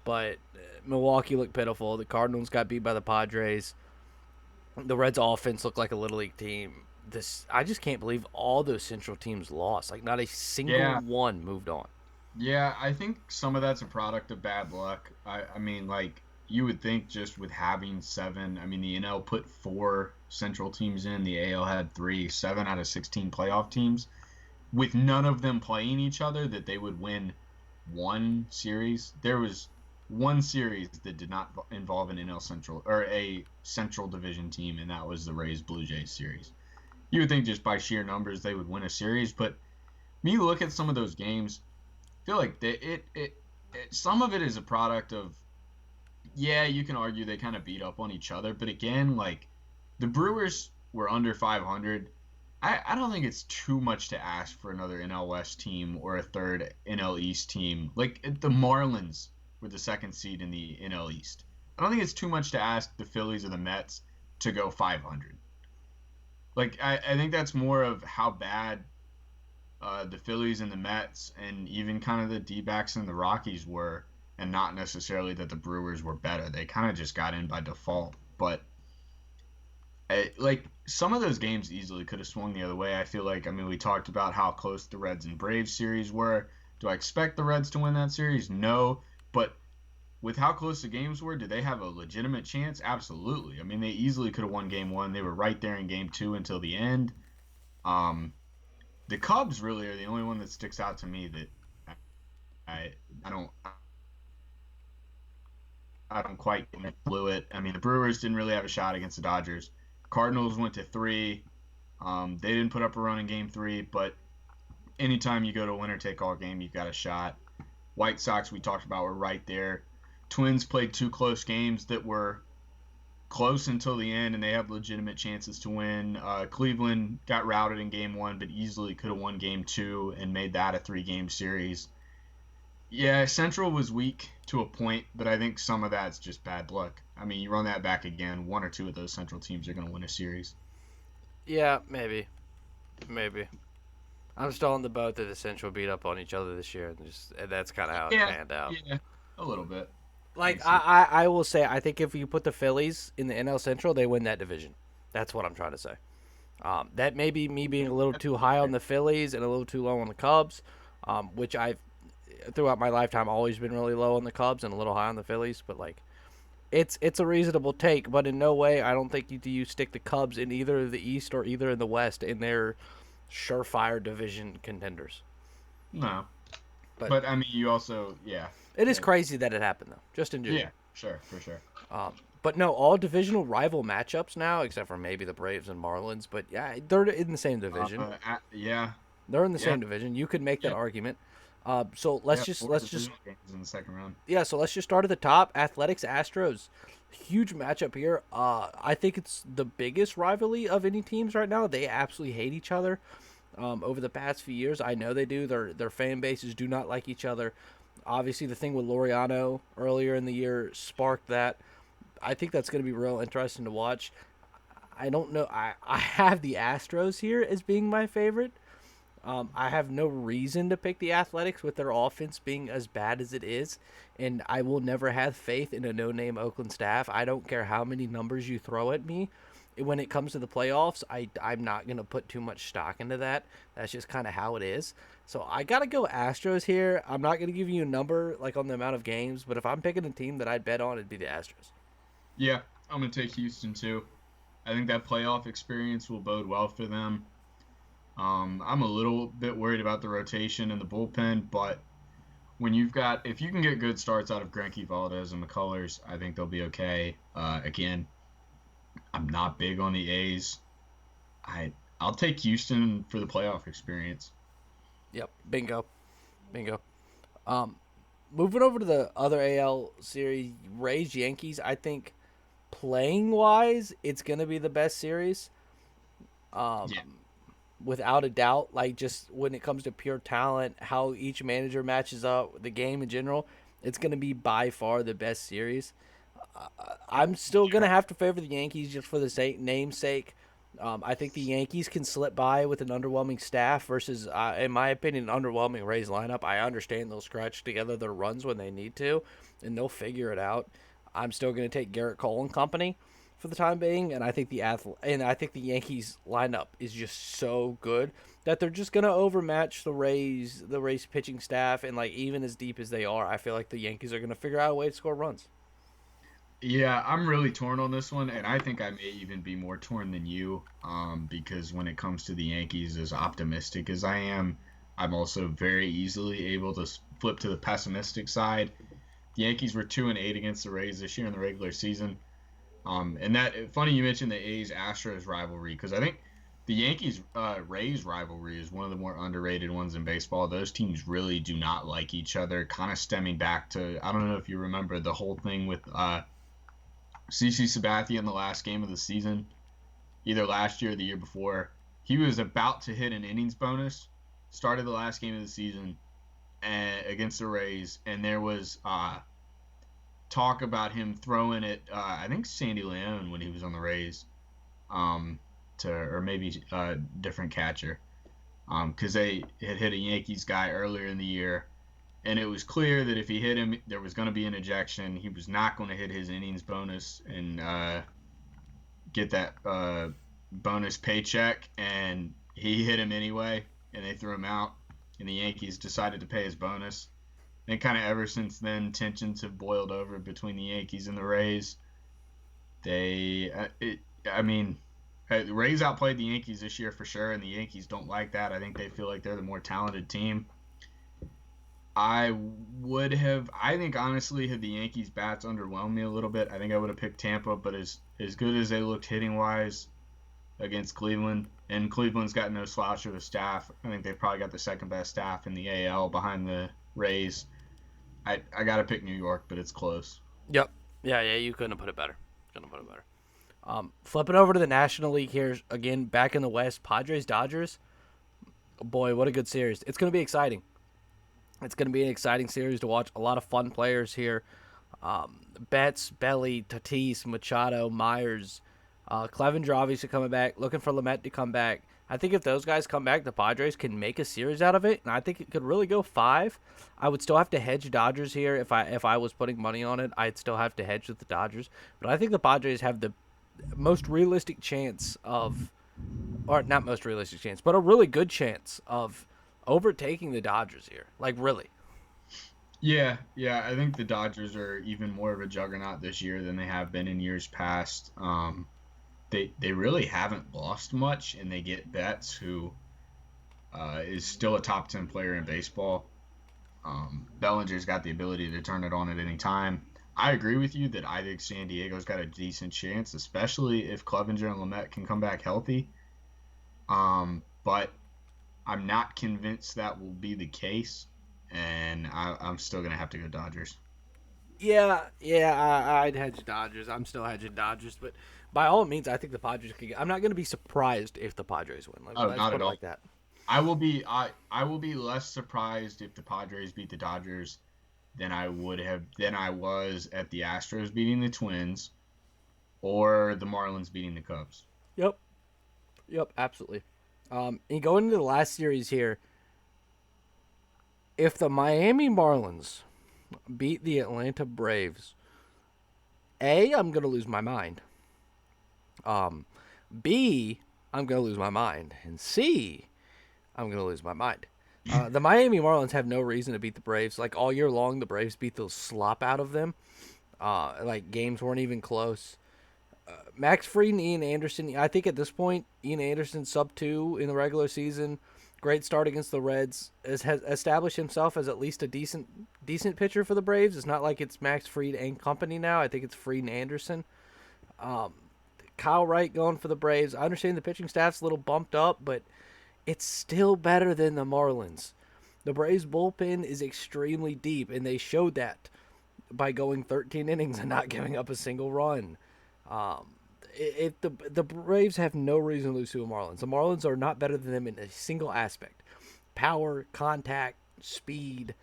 But Milwaukee looked pitiful. The Cardinals got beat by the Padres. The Reds' offense looked like a Little League team. I just can't believe all those Central teams lost. Like, not a single one moved on. Yeah, I think some of that's a product of bad luck. I mean, like, you would think just with having 7, I mean, the NL put 4 Central teams in, the AL had 3, 7 out of 16 playoff teams, with none of them playing each other, that they would win one series. There was one series that did not involve an NL Central, or a Central Division team, and that was the Rays Blue Jays series. You would think just by sheer numbers they would win a series, but when you look at some of those games, I feel like some of it is a product of, yeah, you can argue they kind of beat up on each other, but again, like, the Brewers were under 500. I don't think it's too much to ask for another NL West team or a third NL East team. Like, the Marlins were the second seed in the NL East. I don't think it's too much to ask the Phillies or the Mets to go 500. Like, I think that's more of how bad the Phillies and the Mets and even kind of the D-backs and the Rockies were, and not necessarily that the Brewers were better. They kind of just got in by default. But, like, some of those games easily could have swung the other way. I feel like, I mean, we talked about how close the Reds and Braves series were. Do I expect the Reds to win that series? No. But with how close the games were, do they have a legitimate chance? Absolutely. I mean, they easily could have won Game 1. They were right there in Game 2 until the end. The Cubs really are the only one that sticks out to me that I don't quite blew it. I mean, the Brewers didn't really have a shot against the Dodgers. Cardinals went to 3. They didn't put up a run in Game 3, but anytime you go to a winner-take-all game, you've got a shot. White Sox, we talked about, were right there. Twins played 2 close games that were close until the end, and they have legitimate chances to win. Cleveland got routed in Game 1, but easily could have won Game 2 and made that a 3-game series. Yeah, Central was weak to a point, but I think some of that's just bad luck. I mean, you run that back again, 1 or 2 of those Central teams are going to win a series. Yeah, maybe. I'm still on the boat that the Central beat up on each other this year, and that's kind of how it panned out. Yeah, a little bit. Like, I will say, I think if you put the Phillies in the NL Central, they win that division. That's what I'm trying to say. That may be me being a little too high on the Phillies and a little too low on the Cubs, which I've, throughout my lifetime, always been really low on the Cubs and a little high on the Phillies. But, like, it's a reasonable take, but in no way I don't think you stick the Cubs in either the East or either in the West in their surefire division contenders. No. But I mean, you also, yeah. It is crazy that it happened, though, just in general. Yeah, sure, for sure. But no, all divisional rival matchups now, except for maybe the Braves and Marlins. But yeah, they're in the same division. Yeah. They're in the same division. You could make that argument. So Yeah, let's just divisional games in the second round. yeah. So let's just start at the top. Athletics Astros, huge matchup here. I think it's the biggest rivalry of any teams right now. They absolutely hate each other. Over the past few years, I know they do. Their fan bases do not like each other. Obviously, the thing with Laureano earlier in the year sparked that. I think that's going to be real interesting to watch. I don't know. I have the Astros here as being my favorite. I have no reason to pick the Athletics with their offense being as bad as it is, and I will never have faith in a no-name Oakland staff. I don't care how many numbers you throw at me. When it comes to the playoffs, I'm not going to put too much stock into that. That's just kind of how it is. So I got to go Astros here. I'm not going to give you a number like on the amount of games, but if I'm picking a team that I'd bet on, it'd be the Astros. Yeah, I'm gonna take Houston too. I think that playoff experience will bode well for them. I'm a little bit worried about the rotation and the bullpen, but if you can get good starts out of Greinke, Valdez, and McCullers, I think they'll be okay. Again, I'm not big on the A's. I'll take Houston for the playoff experience. Yep, bingo, bingo. Um, Moving over to the other AL series, Rays Yankees. I think playing wise, it's gonna be the best series. Um, Yeah, Without a doubt. Like just when it comes to pure talent, how each manager matches up, the game in general, it's gonna be by far the best series. I'm still gonna sure. have to favor the Yankees just for the namesake. I think the Yankees can slip by with an underwhelming staff versus, in my opinion, an underwhelming Rays lineup. I understand they'll scratch together their runs when they need to, and they'll figure it out. I'm still going to take Garrett Cole and company for the time being, and I think the Yankees lineup is just so good that they're just going to overmatch the Rays pitching staff, and like even as deep as they are, I feel like the Yankees are going to figure out a way to score runs. Yeah, I'm really torn on this one, and I think I may even be more torn than you, because when it comes to the Yankees, as optimistic as I am, I'm also very easily able to flip to the pessimistic side. The Yankees were 2-8 against the Rays this year in the regular season. And that funny you mentioned the A's Astros rivalry because I think the Yankees Rays rivalry is one of the more underrated ones in baseball. Those teams really do not like each other. Kind of stemming back to I don't know if you remember the whole thing with CC Sabathia in the last game of the season, either last year or the year before. He was about to hit an innings bonus, started the last game of the season against the Rays, and there was talk about him throwing it. I think Sandy Leone when he was on the Rays, or maybe a different catcher, because they had hit a Yankees guy earlier in the year, and it was clear that if he hit him, there was going to be an ejection. He was not going to hit his innings bonus and get that bonus paycheck, and he hit him anyway, and they threw him out, and the Yankees decided to pay his bonus. And kind of ever since then, tensions have boiled over between the Yankees and the Rays. I mean, the Rays outplayed the Yankees this year for sure, and the Yankees don't like that. I think they feel like they're the more talented team. I think honestly, had the Yankees bats underwhelmed me a little bit, I think I would have picked Tampa. But as good as they looked hitting wise against Cleveland, and Cleveland's got no slouch of a staff. I think they've probably got the second best staff in the AL behind the Rays. I gotta pick New York, but it's close. Yep. Yeah, you couldn't have put it better. Couldn't have put it better. Flipping over to the National League here again, back in the West, Padres Dodgers. Boy, what a good series! It's going to be exciting. It's going to be an exciting series to watch. A lot of fun players here. Betts, Belly, Tatis, Machado, Myers, Clevenger obviously coming back. Looking for Lamet to come back. I think if those guys come back, the Padres can make a series out of it, and I think it could really go 5. I would still have to hedge Dodgers here if I was putting money on it. I'd still have to hedge with the Dodgers, but I think the Padres have the most realistic chance of, or not most realistic chance, but a really good chance of overtaking the Dodgers here. Like really. Yeah. I think the Dodgers are even more of a juggernaut this year than they have been in years past. They really haven't lost much, and they get Betts, who is still a top 10 player in baseball. Bellinger's got the ability to turn it on at any time. I agree with you that I think San Diego's got a decent chance, especially if Clevenger and Lamet can come back healthy. But I'm not convinced that will be the case. and I'm still gonna have to go Dodgers. I'd hedge Dodgers. I'm still hedging Dodgers, but by all means, I think the Padres could get. I'm not going to be surprised if the Padres win. Oh, Let's not put at it all. like that. I will be less surprised if the Padres beat the Dodgers than I was at the Astros beating the Twins or the Marlins beating the Cubs. Yep. Yep. Absolutely. And going into the last series here, if the Miami Marlins beat the Atlanta Braves, I'm going to lose my mind. B, I'm going to lose my mind. And C, I'm going to lose my mind. The Miami Marlins have no reason to beat the Braves. Like, all year long, the Braves beat the slop out of them. Like, games weren't even close. Max Fried and Ian Anderson, I think at this point, Ian Anderson, sub-2 in the regular season, great start against the Reds, has established himself as at least a decent pitcher for the Braves. It's not like it's Max Fried and company now. I think it's Fried and Anderson. Kyle Wright going for the Braves. I understand the pitching staff's a little bumped up, but it's still better than the Marlins. The Braves bullpen is extremely deep, and they showed that by going 13 innings and not giving up a single run. If the Braves have no reason to lose to the Marlins. The Marlins are not better than them in a single aspect: power, contact, speed,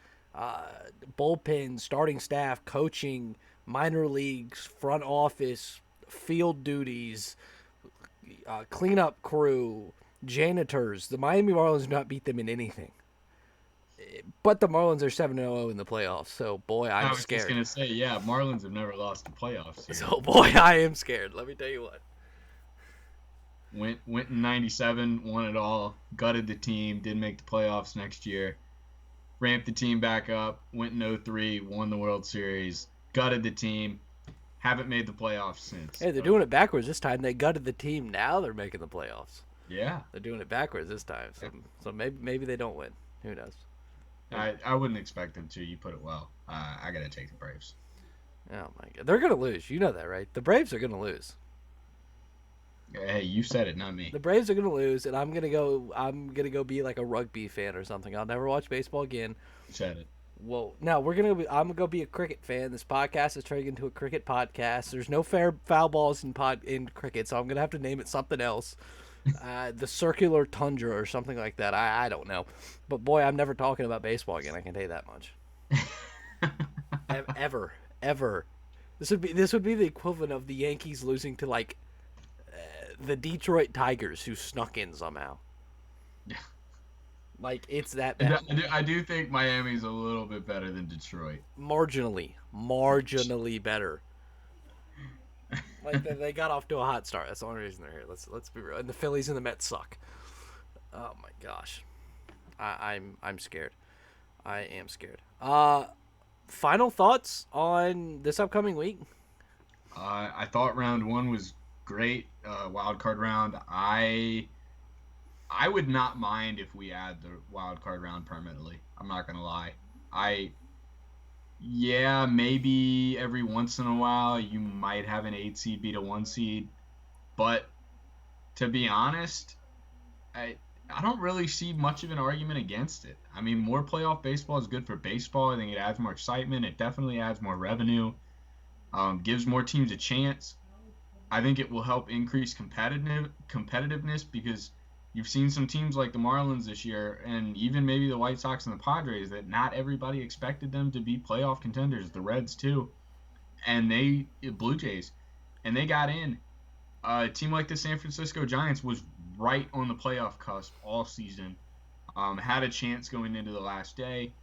bullpen, starting staff, coaching, minor leagues, front office, field duties, cleanup crew, janitors. The Miami Marlins do not beat them in anything. But the Marlins are 7-0 in the playoffs, so boy, I I'm was just scared. gonna say, yeah, Marlins have never lost the playoffs here. So boy, I am scared. Let me tell you what. Went in '97, won it all, gutted the team, didn't make the playoffs next year. Ramped the team back up, went in '03, won the World Series, gutted the team, haven't made the playoffs since. Hey, they're doing it backwards this time. They gutted the team. Now they're making the playoffs. Yeah. They're doing it backwards this time. So maybe they don't win. Who knows? I wouldn't expect them to. You put it well. I got to take the Braves. Oh my god, they're gonna lose. You know that, right? The Braves are gonna lose. Hey, you said it, not me. The Braves are gonna lose, and I'm gonna go be like a rugby fan or something. I'll never watch baseball again. You said it. Whoa! Now I'm gonna go be a cricket fan. This podcast is turning into a cricket podcast. There's no foul balls in cricket, so I'm gonna have to name it something else. The circular tundra or something like that. I don't know, but boy, I'm never talking about baseball again. I can tell you that much. Ever. This would be the equivalent of the Yankees losing to like the Detroit Tigers, who snuck in somehow. Yeah. Like, it's that bad. I do think Miami's a little bit better than Detroit. Marginally better. Like, they got off to a hot start. That's the only reason they're here. Let's be real. And the Phillies and the Mets suck. Oh my gosh, I'm scared. I am scared. Final thoughts on this upcoming week? I thought round one was great. Wild card round. I would not mind if we add the wild card round permanently. I'm not gonna lie. Yeah, maybe every once in a while you might have an 8 seed beat a 1 seed, but to be honest, I don't really see much of an argument against it. I mean, more playoff baseball is good for baseball. I think it adds more excitement. It definitely adds more revenue. Gives more teams a chance. I think it will help increase competitiveness because you've seen some teams like the Marlins this year, and even maybe the White Sox and the Padres, that not everybody expected them to be playoff contenders. The Reds too, and Blue Jays, and they got in. A team like the San Francisco Giants was right on the playoff cusp all season. Had a chance going into the last day.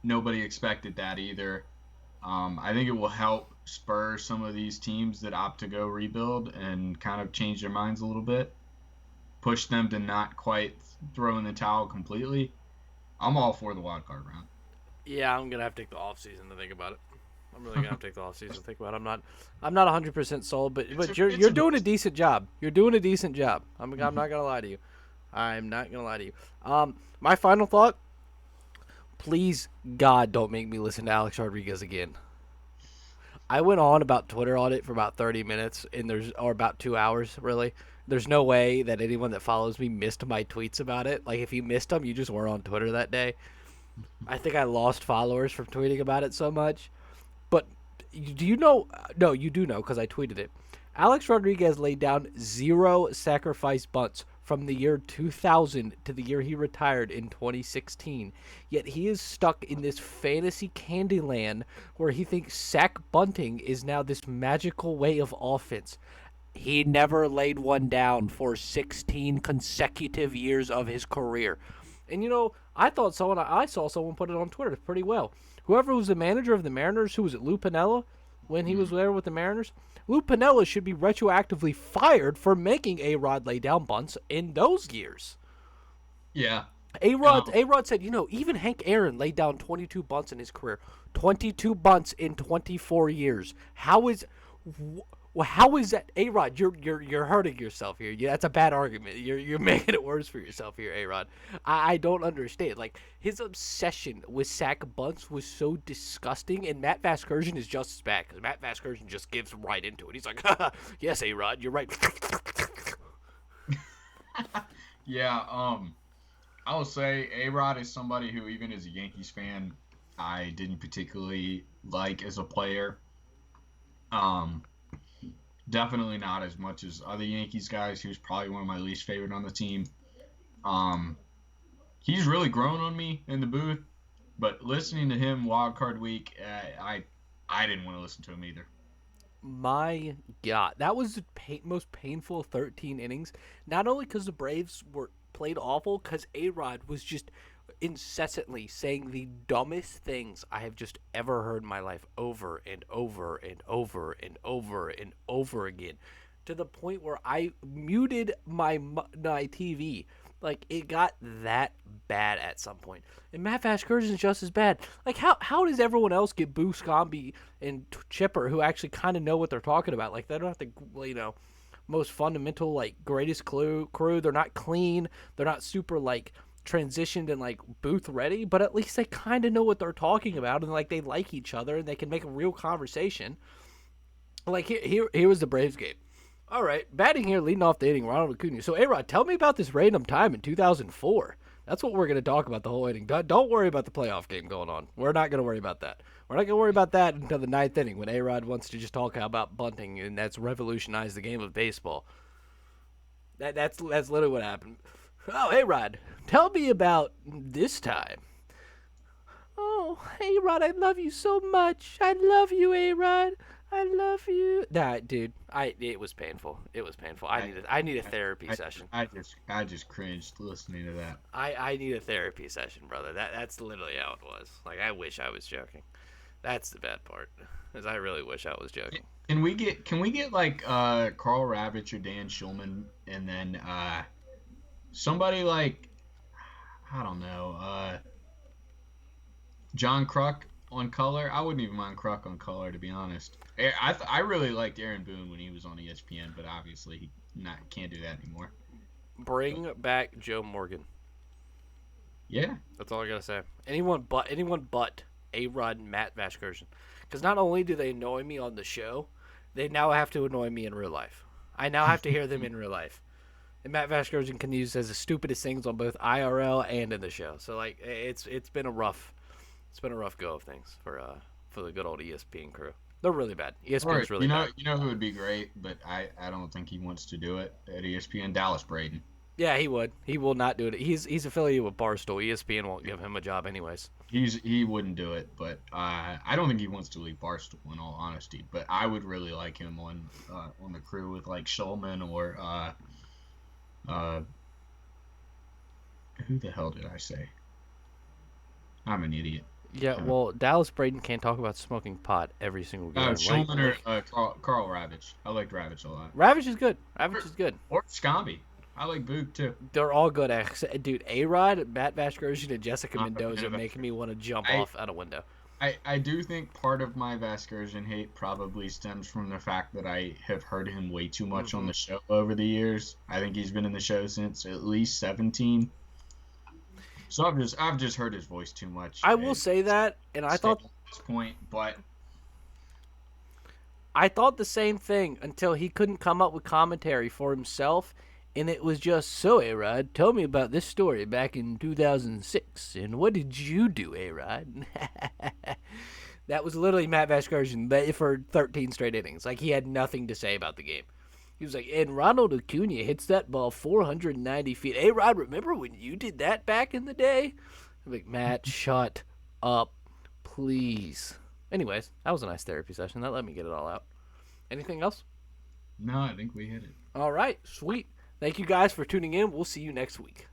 Nobody expected that either. I think it will help spur some of these teams that opt to go rebuild and kind of change their minds a little bit. Push them to not quite throw in the towel completely. I'm all for the wild card round. Yeah, I'm gonna have to take the off season to think about it. I'm really gonna have to take the off season to think about it. I'm not 100% sold, but you're doing a decent job. You're doing a decent job. I'm not gonna lie to you. I'm not gonna lie to you. My final thought: please, God, don't make me listen to Alex Rodriguez again. I went on about Twitter on it for about 30 minutes, or about 2 hours, really. There's no way that anyone that follows me missed my tweets about it. Like, if you missed them, you just weren't on Twitter that day. I think I lost followers from tweeting about it so much. But do you know? No, you do know because I tweeted it. Alex Rodriguez laid down 0 sacrifice bunts from the year 2000 to the year he retired in 2016. Yet he is stuck in this fantasy candy land where he thinks sack bunting is now this magical way of offense. He never laid one down for 16 consecutive years of his career. And I saw someone put it on Twitter pretty well. Whoever was the manager of the Mariners, who was it, Lou Piniella, when he was there with the Mariners? Lou Piniella should be retroactively fired for making A-Rod lay down bunts in those years. Yeah. A-Rod said, even Hank Aaron laid down 22 bunts in his career. 22 bunts in 24 years. How is that, A-Rod? You're hurting yourself here. Yeah, that's a bad argument. You're making it worse for yourself here, A-Rod. I don't understand. Like, his obsession with sack bunts was so disgusting, and Matt Vasgersian is just as bad because Matt Vasgersian just gives right into it. He's like, yes, A-Rod, you're right. Yeah. I will say A-Rod is somebody who, even as a Yankees fan, I didn't particularly like as a player. Definitely not as much as other Yankees guys. He was probably one of my least favorite on the team. He's really grown on me in the booth, but listening to him wild card week, I didn't want to listen to him either. My God, that was the most painful 13 innings. Not only because the Braves were played awful, because A-Rod was just incessantly saying the dumbest things I have just ever heard in my life over and over and over and over and over again, to the point where I muted my TV. Like, it got that bad at some point. And Matt Vasgersian is just as bad. Like, how does everyone else get Boo Scomby and Chipper, who actually kind of know what they're talking about? Like, they don't have to, most fundamental, like, greatest crew. They're not clean. They're not super, like, transitioned and, like, booth ready. But at least they kind of know what they're talking about. And, like, they like each other. And they can make a real conversation. Like, here was the Braves game. All right, batting here, leading off the inning, Ronald Acuna. So, A-Rod, tell me about this random time in 2004. That's what we're going to talk about the whole inning. Don't worry about the playoff game going on. We're not going to worry about that. We're not going to worry about that until the ninth inning when A-Rod wants to just talk about bunting, and that's revolutionized the game of baseball. That's literally what happened. Oh, A-Rod, tell me about this time. Oh, A-Rod, I love you so much. I love you, A-Rod. I love you. Nah, dude, it was painful. It was painful. I need a therapy session. I just cringed listening to that. I need a therapy session, brother. That's literally how it was. Like, I wish I was joking. That's the bad part, is I really wish I was joking. Can we get like Carl Ravitch or Dan Shulman, and then somebody like, I don't know, John Kruk on color? I wouldn't even mind Kruk on color, to be honest. I really liked Aaron Boone when he was on ESPN, but obviously he can't do that anymore. Bring back Joe Morgan. Yeah, that's all I gotta say. Anyone but A-Rod and Matt Vasgersian, because not only do they annoy me on the show, they now have to annoy me in real life. I now have to hear them in real life. And Matt Vasgersian can use as the stupidest things on both IRL and in the show. So, like, it's been a rough go of things for the good old ESPN crew. They're really bad. ESPN's really bad. You know who would be great, but I don't think he wants to do it at ESPN? Dallas Braden. Yeah, he would. He will not do it. He's affiliated with Barstool. ESPN won't give him a job anyways. He wouldn't do it, but I don't think he wants to leave Barstool, in all honesty. But I would really like him on the crew with like Shulman or who the hell did I say? I'm an idiot. Yeah, well, Dallas Braden can't talk about smoking pot every single game. Shulman or Carl Ravitch. I liked Ravitch a lot. Ravitch is good. Or Scomby. I like Boog too. They're all good. Dude, A-Rod, Matt Vasgersian, and Jessica Mendoza are making me want to jump off out a window. I do think part of my Vasgersian hate probably stems from the fact that I have heard him way too much on the show over the years. I think he's been in the show since at least 17. So I've just heard his voice too much. I will say that, and I thought at this point, but I thought the same thing until he couldn't come up with commentary for himself, And it was just, so, A-Rod, tell me about this story back in 2006. And what did you do, A-Rod? That was literally Matt Vasgersian for 13 straight innings. Like, he had nothing to say about the game. He was like, and Ronald Acuna hits that ball 490 feet. A-Rod, remember when you did that back in the day? I'm like, Matt, shut up, please. Anyways, that was a nice therapy session. That let me get it all out. Anything else? No, I think we hit it. All right, sweet. Thank you guys for tuning in. We'll see you next week.